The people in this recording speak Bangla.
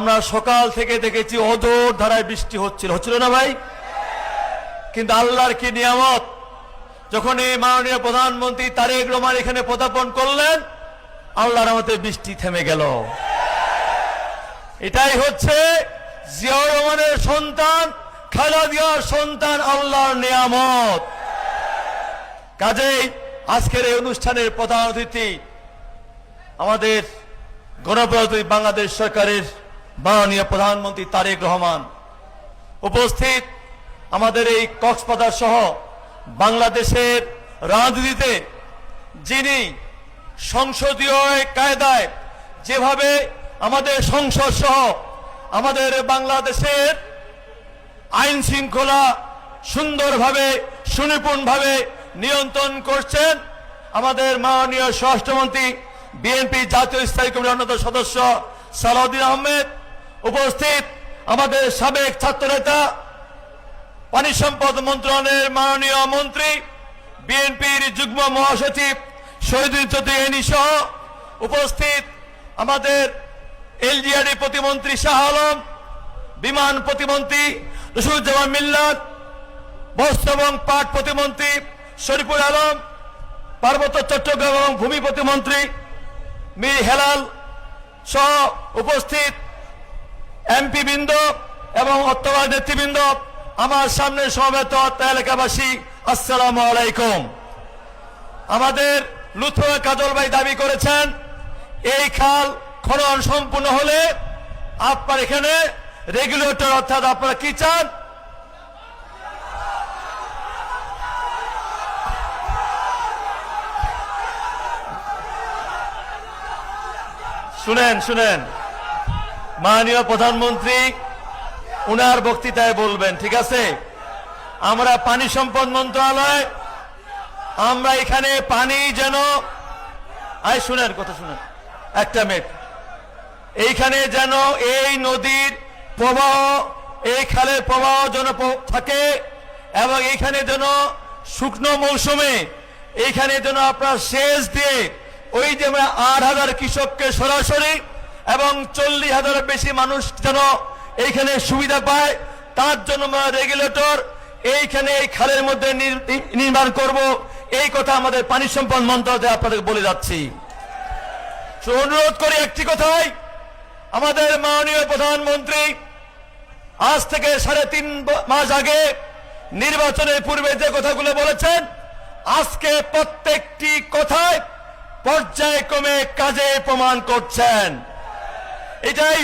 আমরা সকাল থেকে দেখেছি অজোর ধারায় বৃষ্টি হচ্ছিল না ভাই? কিন্তু আল্লাহর কি নিয়ামত, যখন এই মাননীয় প্রধানমন্ত্রী তারেক রহমান এখানে পদার্পণ করলেন, আল্লাহর রহমতে বৃষ্টি থেমে গেল। এটাই হচ্ছে জিয়াউর রহমানের সন্তান, খালেদা জিয়ার সন্তান, আল্লাহর নিয়ামত। কাজেই আজকের এই অনুষ্ঠানের প্রধান অতিথি আমাদের গণপ্রজাতন্ত্রী বাংলাদেশ সরকারের মাননীয় প্রধানমন্ত্রী তারেক রহমান। উপস্থিত আমাদের এই কক্সবাজার সহ বাংলাদেশের রাজনীতিতে যিনি সংসদীয় কায়দায় যেভাবে আমাদের সংসদ সহ আমাদের বাংলাদেশের আইন শৃঙ্খলা সুন্দরভাবে সুনিপুণভাবে নিয়ন্ত্রণ করছেন, আমাদের মাননীয় স্বরাষ্ট্রমন্ত্রী বিএনপি জাতীয় স্থায়ী কমিটির অন্যতম সদস্য সালাউদ্দিন আহমেদ, উপস্থিত আমাদের সাবেক ছাত্রনেতা পানি সম্পদ মন্ত্রণালয়ের মাননীয় মন্ত্রী বিএনপির যুগ্ম মহাসচিব শহীদুল চৌধুরী সহ উপস্থিত আমাদের এলজিআরডি প্রতিমন্ত্রী শাহ আলম, বিমান প্রতিমন্ত্রী রশিদুজ্জামান মিল্লাত, বস্ত্র এবং পাট প্রতিমন্ত্রী শরীফুল আলম, পার্বত্য চট্টগ্রাম এবং ভূমি প্রতিমন্ত্রী মীর হেলাল সহ উপস্থিত এমপি বৃন্দ এবং অর্থবাদ নেতৃবৃন্দ, আমার সামনে সমবেত এলাকাবাসী, আসসালামু আলাইকুম। আমাদের লুৎফুল্লাহ কাজল ভাই দাবি করেছেন এই খাল খনন সম্পূর্ণ হলে আপনার এখানে রেগুলেটর, অর্থাৎ আপনারা কি চান? শুনেন মাননীয় প্রধানমন্ত্রী উনার বক্তৃতায় বলবেন, ঠিক আছে? আমরা পানি সম্পদ মন্ত্রণালয়, আমরা এখানে পানি যেন শুনেন কথা শুনেন একটা মিনিট, এইখানে যেন এই নদীর প্রবাহ, এই খালের প্রবাহ যেন থাকে এবং এইখানে যেন শুকনো মৌসুমে এইখানে যেন আপনার সেচ দিয়ে ওই যে 8,000 কৃষককে সরাসরি এবং 40,000 বেশি মানুষ যেন এইখানে সুবিধা পায়, তার জন্য আমরা রেগুলেটর এইখানে এই খালের মধ্যে নির্মাণ করব, এই কথা আমাদের পানি সম্পদ মন্ত্রণালয় আপনাদের বলে যাচ্ছি। অনুরোধ করি একটি কথাই, আমাদের মাননীয় প্রধানমন্ত্রী আজ থেকে 3.5 মাস আগে নির্বাচনের পূর্বে যে কথাগুলো বলেছেন, আজকে প্রত্যেকটি কথায় পর্যায়ক্রমে কাজে প্রমাণ করছেন। এটাই